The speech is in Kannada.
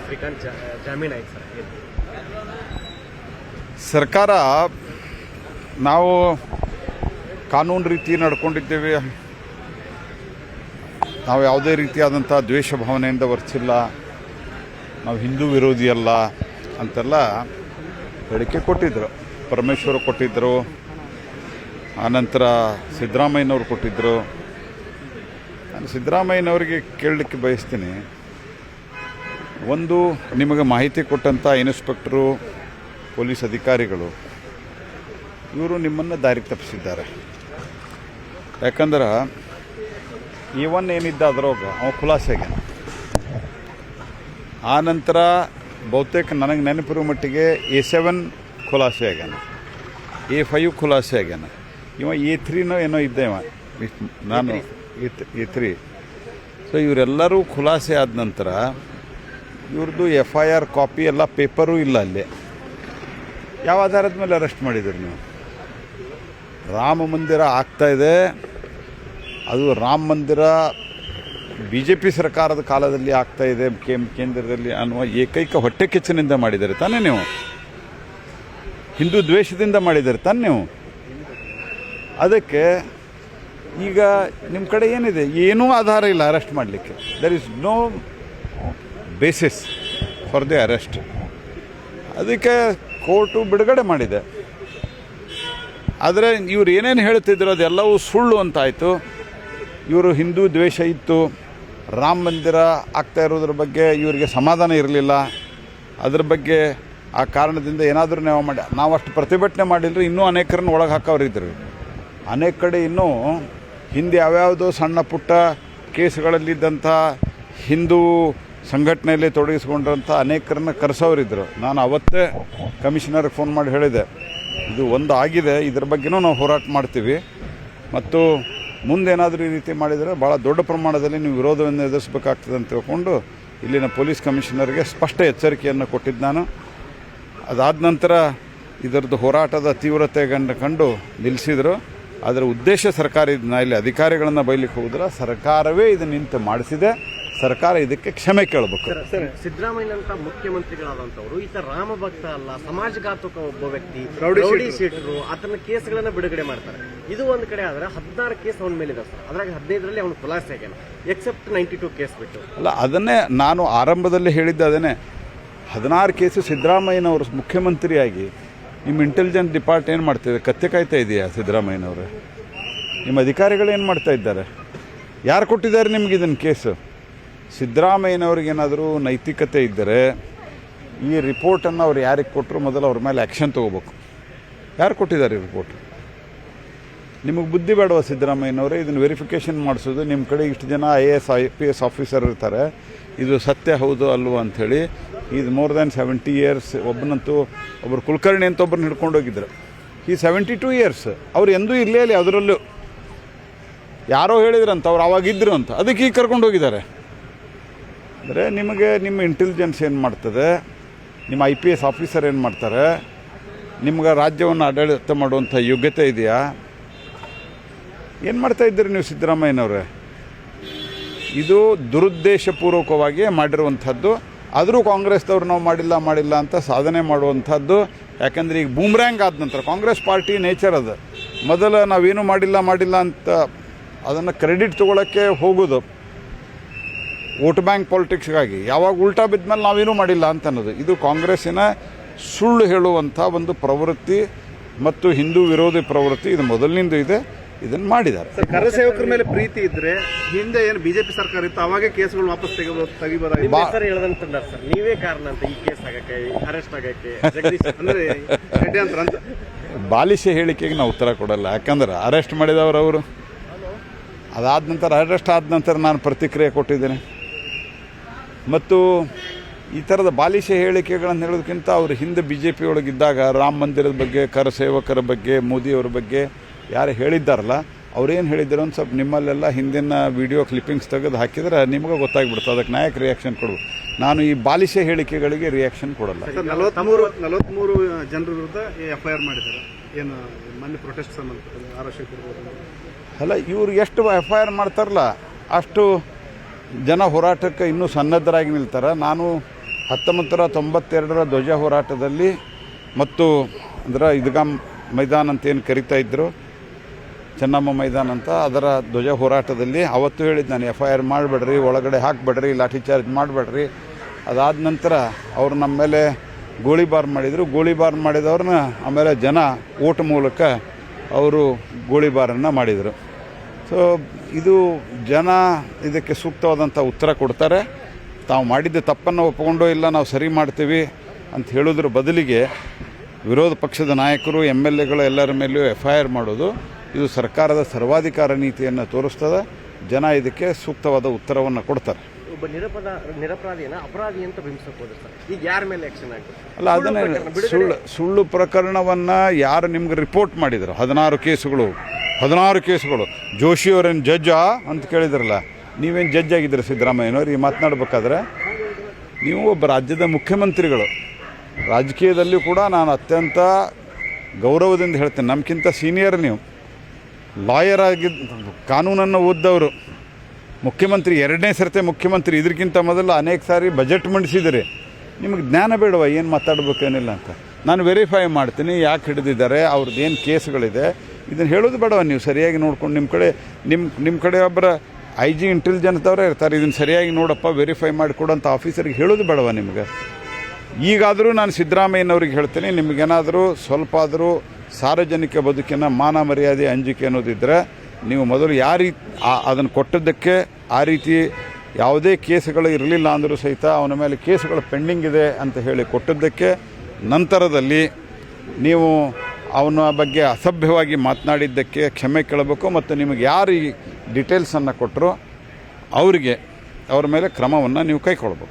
ಶ್ರೀಕಾಂತ್ ಜಾಮೀನು ಆಯ್ತು ಸರ್. ಸರ್ಕಾರ ನಾವು ಕಾನೂನು ರೀತಿ ನಡ್ಕೊಂಡಿದ್ದೇವೆ. ನಾವು ಯಾವುದೇ ರೀತಿಯಾದಂಥ ದ್ವೇಷ ಭಾವನೆಯಿಂದ ವರ್ತಿಸಿಲ್ಲ, ನಾವು ಹಿಂದೂ ವಿರೋಧಿ ಅಲ್ಲ ಅಂತೆಲ್ಲ ಹೇಳಿಕೆ ಕೊಟ್ಟಿದ್ದರು. ಪರಮೇಶ್ವರ್ ಕೊಟ್ಟಿದ್ದರು, ಆನಂತರ ಸಿದ್ದರಾಮಯ್ಯನವರು ಕೊಟ್ಟಿದ್ದರು. ನಾನು ಸಿದ್ದರಾಮಯ್ಯನವರಿಗೆ ಕೇಳಲಿಕ್ಕೆ ಬಯಸ್ತೀನಿ, ಒಂದು ನಿಮಗೆ ಮಾಹಿತಿ ಕೊಟ್ಟಂಥ ಇನ್ಸ್ಪೆಕ್ಟರು, ಪೊಲೀಸ್ ಅಧಿಕಾರಿಗಳು ಇವರು ನಿಮ್ಮನ್ನು ದಾರಿ ತಪ್ಪಿಸಿದ್ದಾರೆ. ಯಾಕಂದ್ರೆ ಇವನ್ ಏನಿದ್ದ ಅದರೋಗ ಅವ ಖುಲಾಸೆ ಆಗ್ಯಾನ. ಆ ನಂತರ ಬಹುತೇಕ ನನಗೆ ನೆನಪಿರೋ ಮಟ್ಟಿಗೆ A7 ಖುಲಾಸೆ ಆಗ್ಯಾನ, A5 ಖುಲಾಸೆ ಆಗ್ಯಾನ. ಇವ A3 ಏನೋ ಇದ್ದ ಇವ, ನಾನು A3. ಸೊ ಇವರೆಲ್ಲರೂ ಖುಲಾಸೆ ಆದ ನಂತರ ಇವ್ರದ್ದು FIR ಕಾಪಿ ಎಲ್ಲ ಪೇಪರೂ ಇಲ್ಲ ಅಲ್ಲಿ. ಯಾವ ಆಧಾರದ ಮೇಲೆ ಅರೆಸ್ಟ್ ಮಾಡಿದ್ರು ನೀವು? ರಾಮ ಮಂದಿರ ಆಗ್ತಾಯಿದೆ, ಅದು ರಾಮ ಮಂದಿರ BJP ಸರ್ಕಾರದ ಕಾಲದಲ್ಲಿ ಆಗ್ತಾಯಿದೆ ಕೇಂದ್ರದಲ್ಲಿ ಅನ್ನುವ ಏಕೈಕ ಹೊಟ್ಟೆ ಕಿಚ್ಚನಿಂದ ಮಾಡಿದ್ದಾರೆ ತಾನೇ ನೀವು? ಹಿಂದೂ ದ್ವೇಷದಿಂದ ಮಾಡಿದ್ದಾರೆ ತಾನೇ ನೀವು? ಅದಕ್ಕೆ ಈಗ ನಿಮ್ಮ ಕಡೆ ಏನಿದೆ? ಏನೂ ಆಧಾರ ಇಲ್ಲ ಅರೆಸ್ಟ್ ಮಾಡಲಿಕ್ಕೆ. There is no basis for the arrest. ಅದಕ್ಕೆ ಕೋರ್ಟು ಬಿಡುಗಡೆ ಮಾಡಿದೆ. ಆದರೆ ಇವ್ರು ಏನೇನು ಹೇಳ್ತಿದ್ರು ಅದೆಲ್ಲವೂ ಸುಳ್ಳು ಅಂತಾಯಿತು. ಇವರು ಹಿಂದೂ ದ್ವೇಷ ಇತ್ತು, ರಾಮ ಮಂದಿರ ಆಗ್ತಾ ಇರೋದ್ರ ಬಗ್ಗೆ ಇವರಿಗೆ ಸಮಾಧಾನ ಇರಲಿಲ್ಲ. ಅದ್ರ ಬಗ್ಗೆ ಆ ಕಾರಣದಿಂದ ಏನಾದರೂ ನಾವು ಅಷ್ಟು ಪ್ರತಿಭಟನೆ ಮಾಡಿದ್ರು ಇನ್ನೂ ಅನೇಕರನ್ನು ಒಳಗೆ ಹಾಕೋರಿದ್ರು. ಅನೇಕ ಕಡೆ ಇನ್ನೂ ಹಿಂದೆ ಯಾವ್ಯಾವುದೋ ಸಣ್ಣ ಪುಟ್ಟ ಕೇಸ್ಗಳಲ್ಲಿದ್ದಂಥ ಹಿಂದೂ ಸಂಘಟನೆಯಲ್ಲಿ ತೊಡಗಿಸ್ಕೊಂಡಿರೋಂಥ ಅನೇಕರನ್ನ ಕರೆಸೋರಿದ್ದರು. ನಾನು ಅವತ್ತೇ ಕಮಿಷನರ್ಗೆ ಫೋನ್ ಮಾಡಿ ಹೇಳಿದೆ, ಇದು ಒಂದು ಆಗಿದೆ, ಇದ್ರ ಬಗ್ಗೆನೂ ನಾವು ಹೋರಾಟ ಮಾಡ್ತೀವಿ, ಮತ್ತು ಮುಂದೇನಾದರೂ ಈ ರೀತಿ ಮಾಡಿದರೆ ಭಾಳ ದೊಡ್ಡ ಪ್ರಮಾಣದಲ್ಲಿ ನೀವು ವಿರೋಧವನ್ನು ಎದುರಿಸಬೇಕಾಗ್ತದೆ ಅಂತ ತಿಳ್ಕೊಂಡು ಇಲ್ಲಿನ ಪೊಲೀಸ್ ಕಮಿಷನರ್ಗೆ ಸ್ಪಷ್ಟ ಎಚ್ಚರಿಕೆಯನ್ನು ಕೊಟ್ಟಿದ್ದು ನಾನು. ಅದಾದ ನಂತರ ಇದರದ್ದು ಹೋರಾಟದ ತೀವ್ರತೆ ಕಂಡು ನಿಲ್ಲಿಸಿದರು. ಅದರ ಉದ್ದೇಶ ಸರ್ಕಾರ ಇದನ್ನ ಇಲ್ಲಿ ಅಧಿಕಾರಿಗಳನ್ನು ಬೈಲಿಕ್ಕೆ ಹೋಗಿದ್ರೆ ಸರ್ಕಾರವೇ ಇದನ್ನು ನಿಂತು ಮಾಡಿಸಿದೆ. ಸರ್ಕಾರ ಇದಕ್ಕೆ ಕ್ಷಮೆ ಕೇಳಬೇಕು. ಸಿದ್ದರಾಮಯ್ಯನಂತ ಮುಖ್ಯಮಂತ್ರಿಗಳಾದಂಥವರು ಈತ ರಾಮ ಭಕ್ತ ಅಲ್ಲ, ಸಮಾಜಘಾತುಕ ಒಬ್ಬ ವ್ಯಕ್ತಿ, ರೌಡಿ ಶೀಟರು, ಆತನ ಕೇಸ್ಗಳನ್ನು ಬಿಡುಗಡೆ ಮಾಡ್ತಾರೆ. ಇದು ಒಂದು ಕಡೆ ಆದರೆ 16 ಕೇಸ್ ಅವನ ಮೇಲಿದೆ ಸರ್. ಅದ್ರಾಗ 15ರಲ್ಲಿ ಅವನು ಖುಲಾಸೆ ಆಗ್ಯಾನ, ಎಕ್ಸೆಪ್ಟ್ 92 ಕೇಸ್ ಬಿಟ್ಟು. ಅಲ್ಲ, ಅದನ್ನೇ ನಾನು ಆರಂಭದಲ್ಲಿ ಹೇಳಿದ್ದೆ. ಅದನ್ನೇ 16 ಕೇಸು ಸಿದ್ದರಾಮಯ್ಯನವರು ಮುಖ್ಯಮಂತ್ರಿಯಾಗಿ ನಿಮ್ಮ ಇಂಟೆಲಿಜೆನ್ಸ್ ಡಿಪಾರ್ಟ್ ಏನು ಮಾಡ್ತಿದೆ? ಕತ್ತೆ ಕಾಯ್ತಾ ಇದೆಯಾ ಸಿದ್ದರಾಮಯ್ಯನವರು? ನಿಮ್ಮ ಅಧಿಕಾರಿಗಳು ಏನು ಮಾಡ್ತಾ ಇದ್ದಾರೆ? ಯಾರು ಕೊಟ್ಟಿದ್ದಾರೆ ನಿಮ್ಗೆ ಇದನ್ನು ಕೇಸು? ಸಿದ್ದರಾಮಯ್ಯನವ್ರಿಗೇನಾದರೂ ನೈತಿಕತೆ ಇದ್ದರೆ ಈ ರಿಪೋರ್ಟನ್ನು ಅವ್ರು ಯಾರಿಗೆ ಕೊಟ್ಟರು ಮೊದಲು ಅವ್ರ ಮೇಲೆ ಆ್ಯಕ್ಷನ್ ತೊಗೋಬೇಕು. ಯಾರು ಕೊಟ್ಟಿದ್ದಾರೆ ಈ ರಿಪೋರ್ಟ್? ನಿಮಗೆ ಬುದ್ಧಿ ಬೇಡವಾ ಸಿದ್ದರಾಮಯ್ಯನವರೇ? ಇದನ್ನು ವೆರಿಫಿಕೇಷನ್ ಮಾಡಿಸೋದು. ನಿಮ್ಮ ಕಡೆ ಇಷ್ಟು ಜನ IAS IPS ಆಫೀಸರ್ ಇರ್ತಾರೆ, ಇದು ಸತ್ಯ ಹೌದು ಅಲ್ವೋ ಅಂಥೇಳಿ. ಇದು ಮೋರ್ ದ್ಯಾನ್ 70 years. ಒಬ್ಬರು ಕುಲಕರ್ಣಿ ಅಂತ ಒಬ್ಬರನ್ನ ಹಿಡ್ಕೊಂಡು ಹೋಗಿದ್ರು. ಈ 72 years ಅವ್ರು ಎಂದೂ ಇಲ್ಲೇ ಅಲ್ಲಿ ಅದರಲ್ಲೂ ಯಾರೋ ಹೇಳಿದ್ರಂತ, ಅವ್ರು ಆವಾಗಿದ್ದರು ಅಂತ, ಅದಕ್ಕೆ ಈಗ ಕರ್ಕೊಂಡು ಹೋಗಿದ್ದಾರೆ. ಅಂದರೆ ನಿಮಗೆ ನಿಮ್ಮ ಇಂಟೆಲಿಜೆನ್ಸ್ ಏನು ಮಾಡ್ತದೆ, ನಿಮ್ಮ IPS ಆಫೀಸರ್ ಏನು ಮಾಡ್ತಾರೆ, ನಿಮ್ಗೆ ರಾಜ್ಯವನ್ನು ಆಡಳಿತ ಮಾಡುವಂಥ ಯೋಗ್ಯತೆ ಇದೆಯಾ? ಏನು ಮಾಡ್ತಾ ಇದ್ದೀರಿ ನೀವು ಸಿದ್ದರಾಮಯ್ಯನವರೇ? ಇದು ದುರುದ್ದೇಶಪೂರ್ವಕವಾಗಿ ಮಾಡಿರುವಂಥದ್ದು. ಆದರೂ ಕಾಂಗ್ರೆಸ್ದವ್ರು ನಾವು ಮಾಡಿಲ್ಲ ಅಂತ ಸಾಧನೆ ಮಾಡುವಂಥದ್ದು. ಯಾಕೆಂದರೆ ಈಗ ಬೂಮ್ರ್ಯಾಂಗ್ ಆದ ನಂತರ ಕಾಂಗ್ರೆಸ್ ಪಾರ್ಟಿ ನೇಚರ್ ಅದು. ಮೊದಲು ನಾವೇನು ಮಾಡಿಲ್ಲ ಅಂತ ಅದನ್ನು ಕ್ರೆಡಿಟ್ ತೊಗೊಳಕ್ಕೆ ಹೋಗೋದು ವೋಟ್ ಬ್ಯಾಂಕ್ ಪಾಲಿಟಿಕ್ಸ್ಗಾಗಿ. ಯಾವಾಗ ಉಲ್ಟಾ ಬಿದ್ದ ಮೇಲೆ ನಾವೇನೂ ಮಾಡಿಲ್ಲ ಅಂತ ಅನ್ನೋದು ಇದು ಕಾಂಗ್ರೆಸ್ಸಿನ ಸುಳ್ಳು ಹೇಳುವಂಥ ಒಂದು ಪ್ರವೃತ್ತಿ ಮತ್ತು ಹಿಂದೂ ವಿರೋಧಿ ಪ್ರವೃತ್ತಿ. ಇದು ಮೊದಲಿನಿಂದ ಇದೆ, ಇದನ್ನು ಮಾಡಿದ್ದಾರೆ. ಕರಸೇವಕರ ಮೇಲೆ ಪ್ರೀತಿ ಇದ್ರೆ ಹಿಂದೆ ಏನು BJP ಸರ್ಕಾರ ಇತ್ತು ಅವಾಗೇ ಕೇಸ್ಗಳು ವಾಪಸ್ ತೆಗಿಬೋದಾಗಿತ್ತು ಸರ್. ನೀವೇ ಕಾರಣ ಅಂತ ಈ ಕೇಸ್ ಆಗಕ್ಕೆ, ಅರೆಸ್ಟ್ ಆಗಕ್ಕೆ. ಅಂದ್ರೆ ಬಾಲಿಶ ಹೇಳಿಕೆಗೆ ನಾವು ಉತ್ತರ ಕೊಡಲ್ಲ. ಯಾಕಂದ್ರೆ ಅರೆಸ್ಟ್ ಮಾಡಿದವರು ಅವರು. ಅದಾದ ನಂತರ ಅರೆಸ್ಟ್ ಆದ ನಂತರ ನಾನು ಪ್ರತಿಕ್ರಿಯೆ ಕೊಟ್ಟಿದ್ದೇನೆ. ಮತ್ತು ಈ ಥರದ ಬಾಲಿಶ ಹೇಳಿಕೆಗಳನ್ನು ಹೇಳೋದಕ್ಕಿಂತ ಅವರು ಹಿಂದೆ BJP ಒಳಗಿದ್ದಾಗ ರಾಮ ಮಂದಿರದ ಬಗ್ಗೆ, ಕರಸೇವಕರ ಬಗ್ಗೆ, ಮೋದಿಯವರ ಬಗ್ಗೆ ಯಾರು ಹೇಳಿದ್ದಾರಲ್ಲ ಅವ್ರೇನು ಹೇಳಿದ್ರು ಒಂದು ಸ್ವಲ್ಪ ನಿಮ್ಮಲ್ಲೆಲ್ಲ ಹಿಂದಿನ ವಿಡಿಯೋ ಕ್ಲಿಪ್ಪಿಂಗ್ಸ್ ತೆಗೆದು ಹಾಕಿದರೆ ನಿಮಗೆ ಗೊತ್ತಾಗ್ಬಿಡ್ತು. ಅದಕ್ಕೆ ನಾಯಕ ರಿಯಾಕ್ಷನ್ ಕೊಡಬೇಕು. ನಾನು ಈ ಬಾಲಿಶ ಹೇಳಿಕೆಗಳಿಗೆ ರಿಯಾಕ್ಷನ್ ಕೊಡಲ್ಲ. 43 ಜನರ ವಿರುದ್ಧ FIR ಮಾಡಿದ್ದಾರೆ. ಏನು ಮೊನ್ನೆ ಪ್ರೊಟೆಸ್ಟ್ ಅಲ್ಲ, ಇವ್ರು ಎಷ್ಟು FIR ಮಾಡ್ತಾರಲ್ಲ ಅಷ್ಟು ಜನ ಹೋರಾಟಕ್ಕೆ ಇನ್ನೂ ಸನ್ನದ್ಧರಾಗಿ ನಿಲ್ತಾರೆ. ನಾನು 1992 ಧ್ವಜ ಹೋರಾಟದಲ್ಲಿ ಮತ್ತು ಅಂದ್ರೆ ಈದ್ಗಾಮ್ ಮೈದಾನ ಅಂತ ಏನು ಕರಿತಾ ಇದ್ದರು, ಚೆನ್ನಮ್ಮ ಮೈದಾನ ಅಂತ, ಅದರ ಧ್ವಜ ಹೋರಾಟದಲ್ಲಿ ಅವತ್ತು ಹೇಳಿದ್ದು ನಾನು FIR ಮಾಡಬೇಡ್ರಿ, ಒಳಗಡೆ ಹಾಕಬೇಡ್ರಿ, ಲಾಠಿ ಚಾರ್ಜ್ ಮಾಡಬೇಡ್ರಿ. ಅದಾದ ನಂತರ ಅವರು ನಮ್ಮ ಮೇಲೆ ಗೋಳಿಬಾರ್ ಮಾಡಿದರು. ಗೋಳಿಬಾರ್ ಮಾಡಿದವ್ರನ್ನ ಆಮೇಲೆ ಜನ ಓಟ್ ಮೂಲಕ ಅವರು ಗೋಳಿಬಾರನ್ನು ಮಾಡಿದರು. ಸೊ ಇದು ಜನ ಇದಕ್ಕೆ ಸೂಕ್ತವಾದಂಥ ಉತ್ತರ ಕೊಡ್ತಾರೆ. ತಾವು ಮಾಡಿದ್ದ ತಪ್ಪನ್ನು ಒಪ್ಪಿಕೊಂಡೋ ಇಲ್ಲ ನಾವು ಸರಿ ಮಾಡ್ತೀವಿ ಅಂತ ಹೇಳೋದ್ರ ಬದಲಿಗೆ ವಿರೋಧ ಪಕ್ಷದ ನಾಯಕರು MLAಗಳು ಎಲ್ಲರ ಮೇಲೂ FIR ಮಾಡೋದು ಇದು ಸರ್ಕಾರದ ಸರ್ವಾಧಿಕಾರ ನೀತಿಯನ್ನು ತೋರಿಸ್ತದೆ. ಜನ ಇದಕ್ಕೆ ಸೂಕ್ತವಾದ ಉತ್ತರವನ್ನು ಕೊಡ್ತಾರೆ. ಒಬ್ಬ ನಿರಪರಾಧಿಯನ್ನ ಅಪರಾಧಿ ಅಂತ ಬಿಂಬಿಸಕ್ಕೆ ಹೋದ್ರೆ ಸರ್, ಈಗ ಯಾರ ಮೇಲೆ ಆಕ್ಷನ್ ಆಗುತ್ತೆ? ಅಲ್ಲ, ಅದನ್ನೇ ಸುಳ್ಳು ಪ್ರಕರಣವನ್ನು ಯಾರು ನಿಮ್ಗೆ ರಿಪೋರ್ಟ್ ಮಾಡಿದ್ರು, 16 ಕೇಸುಗಳು ಜೋಶಿಯವರೇನು ಜಡ್ಜಾ ಅಂತ ಕೇಳಿದ್ರಲ್ಲ, ನೀವೇನು ಜಡ್ಜ್ ಆಗಿದ್ದೀರಿ ಸಿದ್ದರಾಮಯ್ಯನವ್ರು? ಈ ಮಾತನಾಡಬೇಕಾದ್ರೆ ನೀವು ಒಬ್ಬ ರಾಜ್ಯದ ಮುಖ್ಯಮಂತ್ರಿಗಳು. ರಾಜಕೀಯದಲ್ಲಿ ಕೂಡ ನಾನು ಅತ್ಯಂತ ಗೌರವದಿಂದ ಹೇಳ್ತೇನೆ, ನಮ್ಗಿಂತ ಸೀನಿಯರ್ ನೀವು, ಲಾಯರ್ ಕಾನೂನನ್ನು ಓದ್ದವರು, ಮುಖ್ಯಮಂತ್ರಿ 2ನೇ ಸರ್ತಿ ಮುಖ್ಯಮಂತ್ರಿ, ಇದಕ್ಕಿಂತ ಮೊದಲು ಅನೇಕ ಸಾರಿ ಬಜೆಟ್ ಮಂಡಿಸಿದಿರಿ. ನಿಮಗೆ ಜ್ಞಾನ ಬೇಡವಾ ಏನು ಮಾತಾಡಬೇಕೇನಿಲ್ಲ ಅಂತ? ನಾನು ವೆರಿಫೈ ಮಾಡ್ತೀನಿ ಯಾಕೆ ಹಿಡಿದಿದ್ದಾರೆ, ಅವ್ರದ್ದು ಏನು ಕೇಸ್ಗಳಿದೆ, ಇದನ್ನು ಹೇಳೋದು ಬೇಡವಾ? ನೀವು ಸರಿಯಾಗಿ ನೋಡ್ಕೊಂಡು ನಿಮ್ಮ ಕಡೆ ಒಬ್ಬರ IG ಇಂಟೆಲಿಜೆನ್ಸ್ ಅವರೇ ಇರ್ತಾರೆ, ಇದನ್ನು ಸರಿಯಾಗಿ ನೋಡಪ್ಪ ವೆರಿಫೈ ಮಾಡಿಕೊಡೋಂಥ ಆಫೀಸರಿಗೆ ಹೇಳೋದು ಬೇಡವಾ ನಿಮಗೆ? ಈಗಾದರೂ ನಾನು ಸಿದ್ದರಾಮಯ್ಯನವ್ರಿಗೆ ಹೇಳ್ತೀನಿ, ನಿಮಗೇನಾದರೂ ಸ್ವಲ್ಪ ಆದರೂ ಸಾರ್ವಜನಿಕ ಬದುಕಿನ ಮಾನ ಮರ್ಯಾದೆ ಅಂಜಿಕೆ ಅನ್ನೋದಿದ್ದರೆ ನೀವು ಮೊದಲು ಅದನ್ನು ಕೊಟ್ಟದ್ದಕ್ಕೆ ಆ ರೀತಿ ಯಾವುದೇ ಕೇಸುಗಳು ಇರಲಿಲ್ಲ ಅಂದರೂ ಸಹಿತ ಅವನ ಮೇಲೆ ಕೇಸುಗಳು ಪೆಂಡಿಂಗ್ ಇದೆ ಅಂತ ಹೇಳಿ ಕೊಟ್ಟದ್ದಕ್ಕೆ ನಂತರದಲ್ಲಿ ನೀವು ಅವನ ಬಗ್ಗೆ ಅಸಭ್ಯವಾಗಿ ಮಾತನಾಡಿದ್ದಕ್ಕೆ ಕ್ಷಮೆ ಕೇಳಬೇಕು. ಮತ್ತು ನಿಮಗೆ ಯಾರು ಈ ಡೀಟೇಲ್ಸನ್ನು ಕೊಟ್ಟರೋ ಅವ್ರ ಮೇಲೆ ಕ್ರಮವನ್ನು ನೀವು ಕೈಗೊಳ್ಬೇಕು.